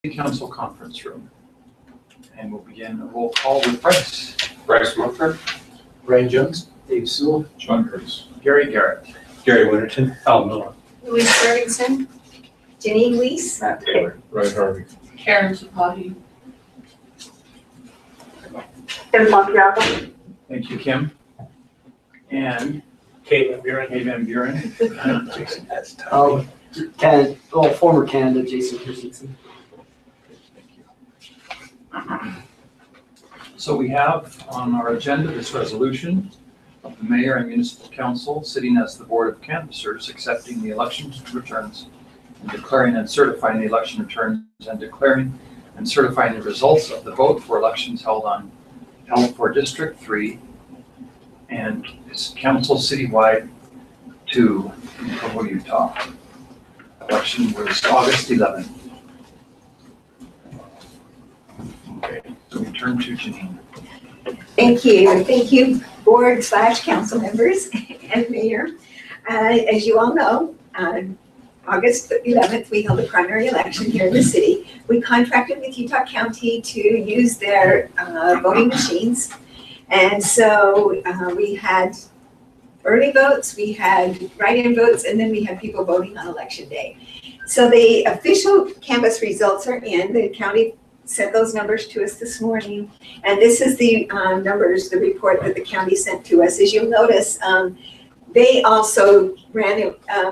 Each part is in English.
City Council conference room. And we'll begin a roll call with Bryce. Bryce Mumford. Brian Jones. Dave Sewell. John Curtis. Gary Garrett. Gary Winterton. Al Miller. Louise Ferguson, Jenny Weiss, Matt Taylor. Ryan Harvey. Karen Chapahi. Kim Montiago. Thank you, Kim. And Kate Van Buren. Kay Van Buren. Jason, that's tough. Former candidate Jason Christensen. So we have on our agenda this resolution of the mayor and municipal council sitting as the board of canvassers, accepting the election returns and declaring and certifying the election returns and declaring and certifying the results of the vote for elections held for District 3 and its council citywide to Provo, Utah. Election was August 11th. Okay, so we turn to Janine. Thank you, board/council members and mayor. As you all know, August 11th, we held a primary election here in the city. We contracted with Utah County to use their voting machines. And so we had early votes, we had write-in votes, and then we had people voting on election day. So the official canvass results are in. The county sent those numbers to us this morning. And this is the numbers, the report that the county sent to us. As you'll notice, they also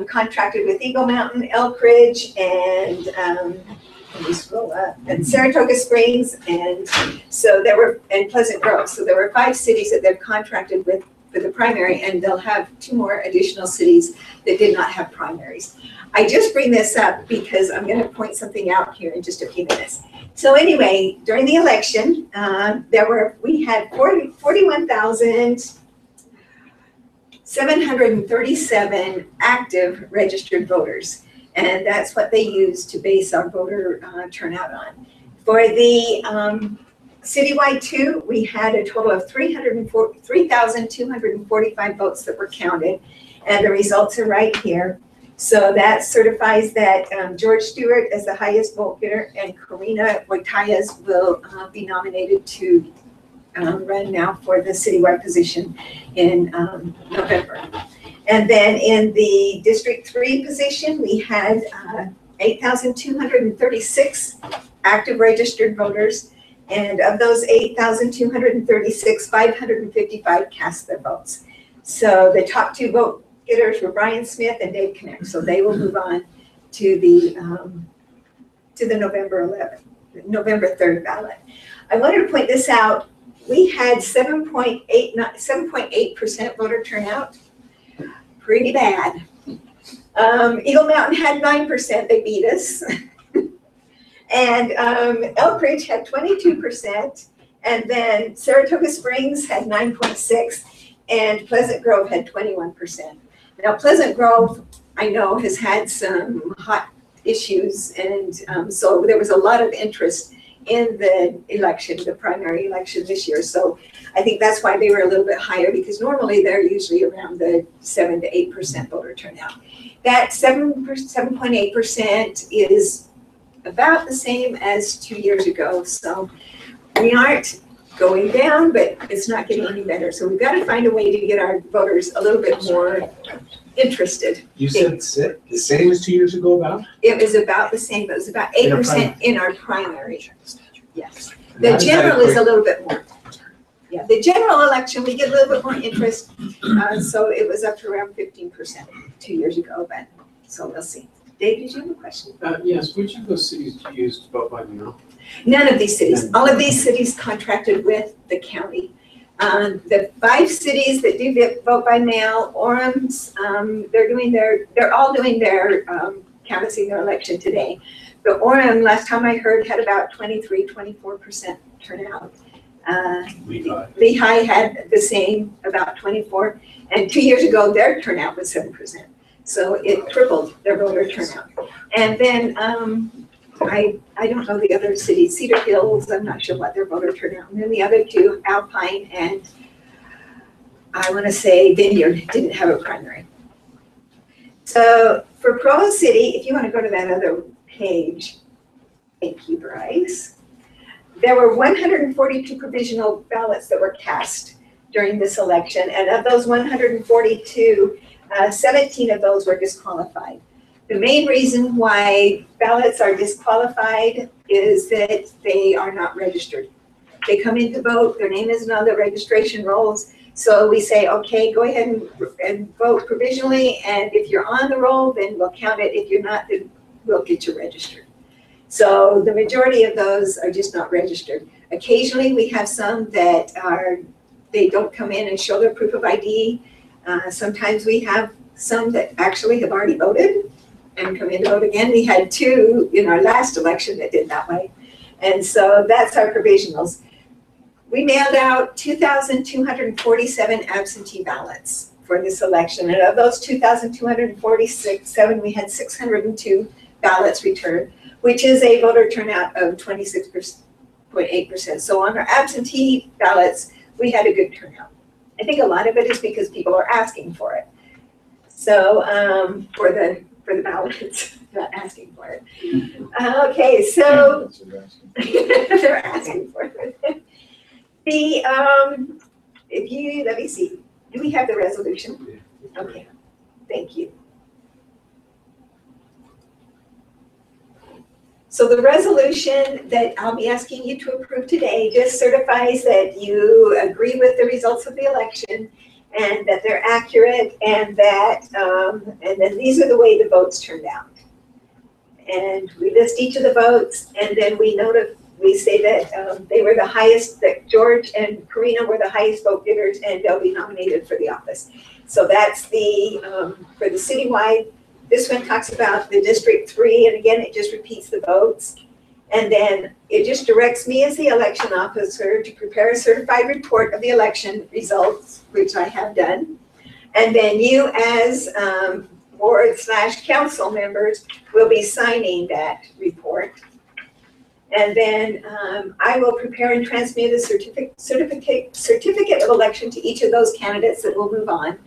contracted with Eagle Mountain, Elk Ridge, and let me scroll up, and Saratoga Springs, and so there were, and Pleasant Grove. So there were 5 cities that they've contracted with for the primary, and they'll have 2 more additional cities that did not have primaries. I just bring this up because I'm going to point something out here in just a few minutes. So anyway, during the election, we had 41,737 active registered voters. And that's what they use to base our voter turnout on. For the citywide 2, we had a total of 3,245 votes that were counted, and the results are right here. So that certifies that George Stewart is the highest vote getter, and Karina Wojtylas will be nominated to run now for the citywide position in November. And then in the District 3 position, we had 8,236 active registered voters. And of those 8,236, 555 cast their votes. So the top 2 vote getters were Brian Smith and Dave Connect. So they will move on to the November 3rd ballot. I wanted to point this out. We had 7.8% voter turnout. Pretty bad. Eagle Mountain had 9%, they beat us. And Elk Ridge had 22%, and then Saratoga Springs had 9.6%, and Pleasant Grove had 21%. Now Pleasant Grove, I know, has had some hot issues, and so there was a lot of interest in the election, the primary election this year. So I think that's why they were a little bit higher, because normally they're usually around the 7 to 8% voter turnout. That 7.8% is about the same as 2 years ago. So we aren't going down, but it's not getting any better. So we've got to find a way to get our voters a little bit more interested. You said the same as 2 years ago about? It was about the same, but it was about 8% in our primary. Yes. The general is a little bit more. Yeah, the general election, we get a little bit more interest. So it was up to around 15% 2 years ago, but so we'll see. Dave, did you have a question? Yes, which of those cities do you use to vote by mail? None of these cities. All of these cities contracted with the county. The 5 cities that do vote by mail, Orem's, they're all doing their canvassing their election today. The Orem, last time I heard, had about 23-24% turnout. Lehigh had the same, about 24, and 2 years ago their turnout was 7%. So it tripled their voter turnout. And then I don't know the other cities. Cedar Hills, I'm not sure what their voter turnout. And then the other 2, Alpine and I want to say Vineyard, didn't have a primary. So for Provo City, if you want to go to that other page, Thank you, Bryce. There were 142 provisional ballots that were cast during this election, and of those 142, 17 of those were disqualified. The main reason why ballots are disqualified is that they are not registered. They come in to vote, their name isn't on the registration rolls, so we say, okay, go ahead and vote provisionally, and if you're on the roll, then we'll count it. If you're not, then we'll get you registered. So the majority of those are just not registered. Occasionally, we have some that they don't come in and show their proof of ID. Sometimes we have some that actually have already voted and come in to vote again. We had 2 in our last election that did that way. And so that's our provisionals. We mailed out 2,247 absentee ballots for this election. And of those 2,247, we had 602 ballots returned, which is a voter turnout of 26.8%. So on our absentee ballots, we had a good turnout. I think a lot of it is because people are asking for it. So for the ballots, not asking for it. Okay, so they're asking for it. Let me see. Do we have the resolution? Okay, thank you. So the resolution that I'll be asking you to approve today just certifies that you agree with the results of the election and that they're accurate, and that, and then these are the way the votes turned out. And we list each of the votes, and then we say that they were the highest, that George and Karina were the highest vote getters, and they'll be nominated for the office. So that's the, for the citywide. This one talks about the District 3, and again, it just repeats the votes. And then it just directs me as the election officer to prepare a certified report of the election results, which I have done. And then you as board/council members will be signing that report. And then I will prepare and transmit a certificate of election to each of those candidates that will move on.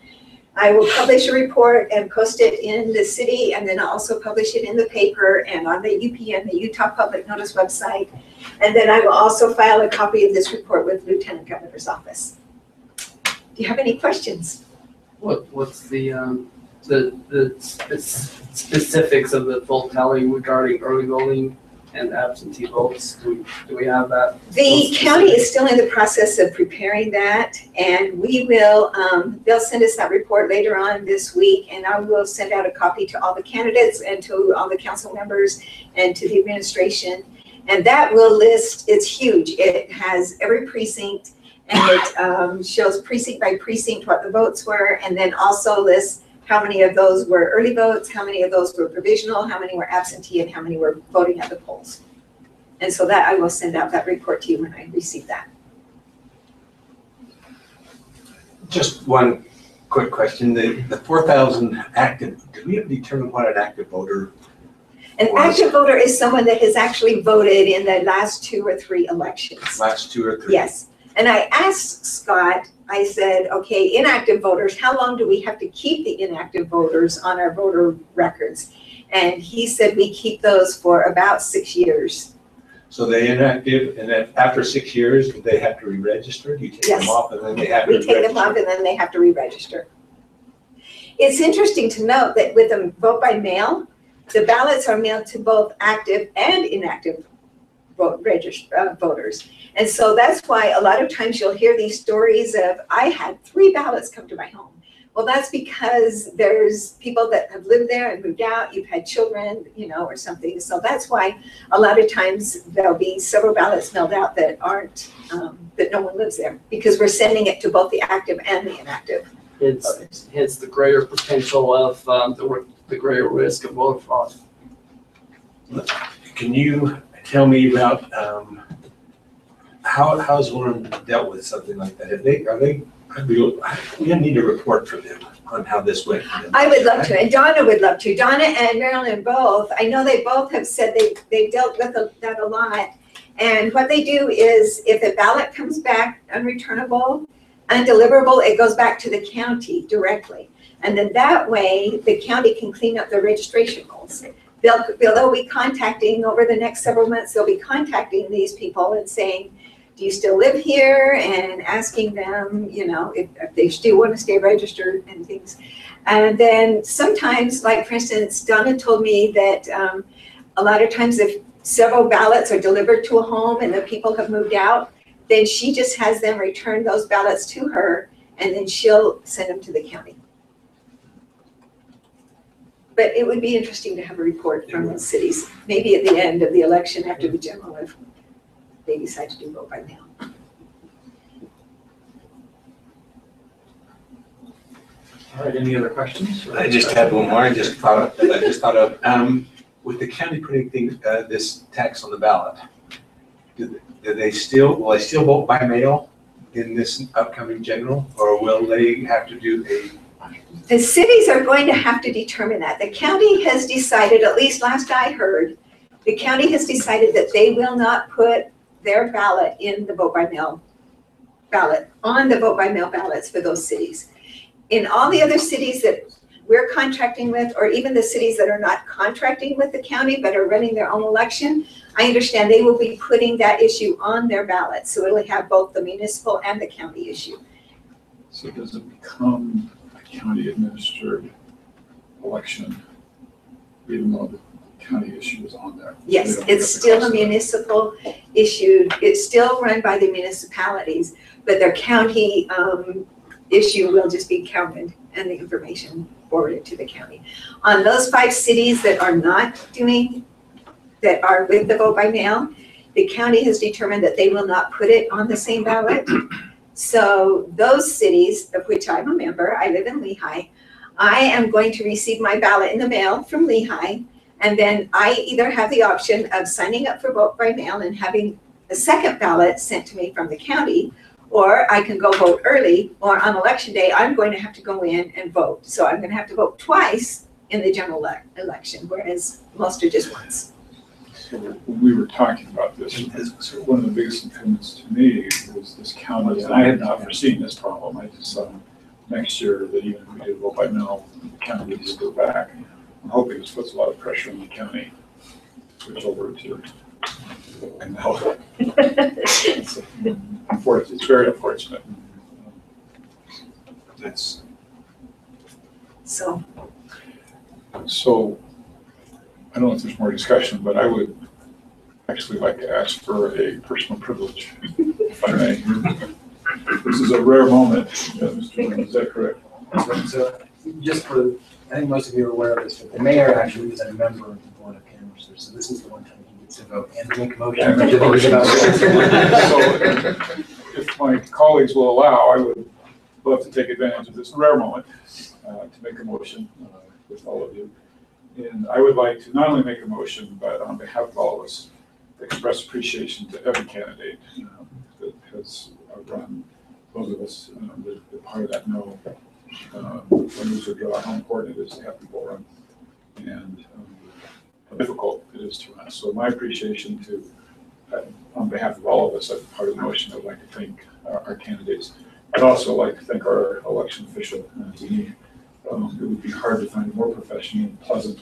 I will publish a report and post it in the city, and then I'll also publish it in the paper and on the UPN, the Utah Public Notice website. And then I will also file a copy of this report with Lieutenant Governor's office. Do you have any questions? What's the specifics of the full tally regarding early voting and absentee votes? Do we have that? The county is still in the process of preparing that, and we will, they'll send us that report later on this week, and I will send out a copy to all the candidates and to all the council members and to the administration. And that will list, it's huge. It has every precinct, and it shows precinct by precinct what the votes were, and then also lists how many of those were early votes, how many of those were provisional, how many were absentee, and how many were voting at the polls. And so that I will send out that report to you when I receive that. Just one quick question. The 4,000 active, do we have to determine what an active voter? An active voter is someone that has actually voted in the last 2 or 3 elections. Last 2 or 3? Yes. And I asked Scott, I said, okay, inactive voters, how long do we have to keep the inactive voters on our voter records? And he said we keep those for about 6 years. So they inactive, and then after 6 years, do they have to re-register? Do you take Yes. them off and then they have to We take them off and then they have to re-register. It's interesting to note that with a vote by mail, the ballots are mailed to both active and inactive voters. And so that's why a lot of times you'll hear these stories of, I had 3 ballots come to my home. Well, that's because there's people that have lived there and moved out, you've had children, you know, or something. So that's why a lot of times there'll be several ballots mailed out that aren't, that no one lives there, because we're sending it to both the active and the inactive. Hence the greater potential of the greater risk of voter fraud. Can you tell me about how's one dealt with something like that? We need a report from them on how this went. I would love to, and Donna would love to. Donna and Marilyn both, I know they both have said they've dealt with that a lot. And what they do is if a ballot comes back unreturnable, undeliverable, it goes back to the county directly. And then that way the county can clean up the registration rolls. they'll be contacting over the next several months, they'll be contacting these people and saying, do you still live here? And asking them, if they still want to stay registered and things. And then sometimes, like for instance, Donna told me that a lot of times if several ballots are delivered to a home and the people have moved out, then she just has them return those ballots to her and then she'll send them to the county. But it would be interesting to have a report from those cities, maybe at the end of the election after the general, if they decide to do vote by mail. All right, any other questions? I just had one more, I just thought of, with the county putting this tax on the ballot, will they still vote by mail in this upcoming general, or will they have to do The cities are going to have to determine that. The county has decided, at least last I heard, the county has decided that they will not put their ballot in the vote by mail ballot, on the vote by mail ballots for those cities. In all the other cities that we're contracting with, or even the cities that are not contracting with the county but are running their own election, I understand they will be putting that issue on their ballot. So it'll have both the municipal and the county issue. So does it become a county administered election, even though the county issue is on there? Yes, They don't it's have to still cross a that. municipal issue. It's still run by the municipalities, but their county issue will just be counted and the information forwarded to the county. On those 5 cities that are not doing, that are with the vote by mail, the county has determined that they will not put it on the same ballot. So those cities, of which I'm a member, I live in Lehigh, I am going to receive my ballot in the mail from Lehigh, and then I either have the option of signing up for vote by mail and having a second ballot sent to me from the county, or I can go vote early, or on election day, I'm going to have to go in and vote. So I'm going to have to vote twice in the general election, whereas most are just once. So when we were talking about this, one of the biggest impediments to me was this county, and I had not foreseen this problem. I just saw next year that even if we did vote by mail, the county would just go back. I'm hoping this puts a lot of pressure on the county to switch over to vote by mail. Unfortunately, it's very unfortunate. That's So, so. I don't know if there's more discussion, but I would actually like to ask for a personal privilege, if I may. This is a rare moment, Mr. Lynn, is that correct? So just for, I think most of you are aware of this, but the mayor actually is a member of the board of canvassers, so this is the one time he gets to vote and make a motion. And make a motion. So if my colleagues will allow, I would love to take advantage of this rare moment to make a motion with all of you. And I would like to not only make a motion, but on behalf of all of us, express appreciation to every candidate that has run. Those of us that are part of that know when these are drawn, how important it is to have people run, and how difficult it is to run. So my appreciation to, on behalf of all of us, as part of the motion, I'd like to thank our candidates. I'd also like to thank our election official. It would be hard to find a more professional and pleasant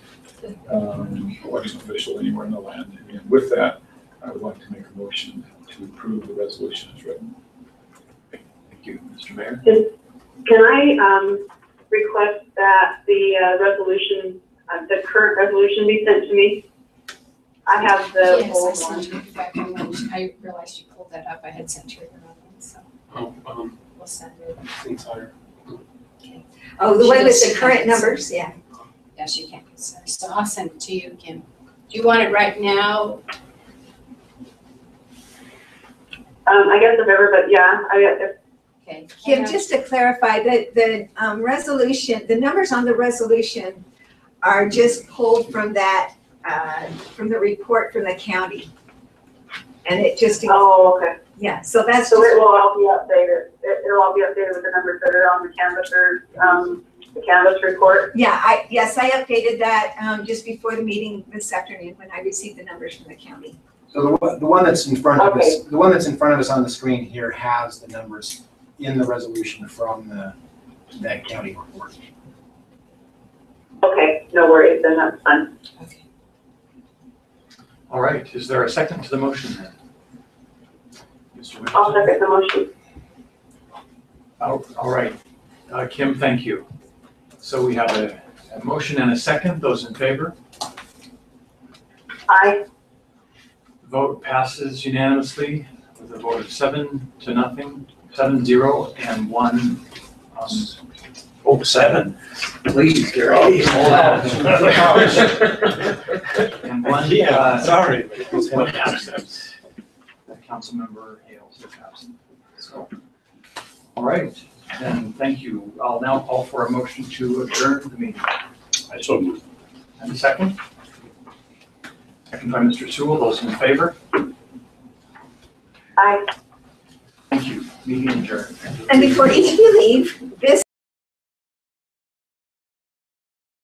election official anywhere in the land. And with that, I would like to make a motion to approve the resolution as written. Thank you, Mr. Mayor. Can I request that the resolution, the current resolution be sent to me? I have the Yes, I old sent one. you back on lunch. I realized you pulled that up. I had sent you the wrong one, so we'll send it. Things higher. oh, the She one with does- the she current has- numbers, yeah. Yes, you can consider. So I'll send it to you, Kim. Do you want it right now? I guess if everybody, yeah, Okay. Kim, just to clarify, the resolution, the numbers on the resolution are just pulled from that, from the report from the county. And it just, oh, okay. yeah, so that's So just, it will all be updated. It'll all be updated with the numbers that are on the canvasser, the canvas report. yeah, yes, I updated that just before the meeting this afternoon when I received the numbers from the county. So the one that's in front of us, Okay. the one that's in front of us on the screen here has the numbers in the resolution from that county report. Okay, no worries, then that's fine. Okay. All right, is there a second to the motion then? Mr. I'll Richardson? second the motion. Oh, all right. Kim, thank you. So we have a motion and a second. Those in favor? Aye. Vote passes unanimously with a vote of 7-0, 7-0, and 1. Oh, 7. Please, Carol. Hold on. And one, Sorry. one absence. Councilmember Hales is absent. So, all right, and thank you. I'll now call for a motion to adjourn the meeting. I so moved. And a second? Second by Mr. Sewell. Those in favor? Aye. Thank you. Meeting adjourned. And before each of you leave, this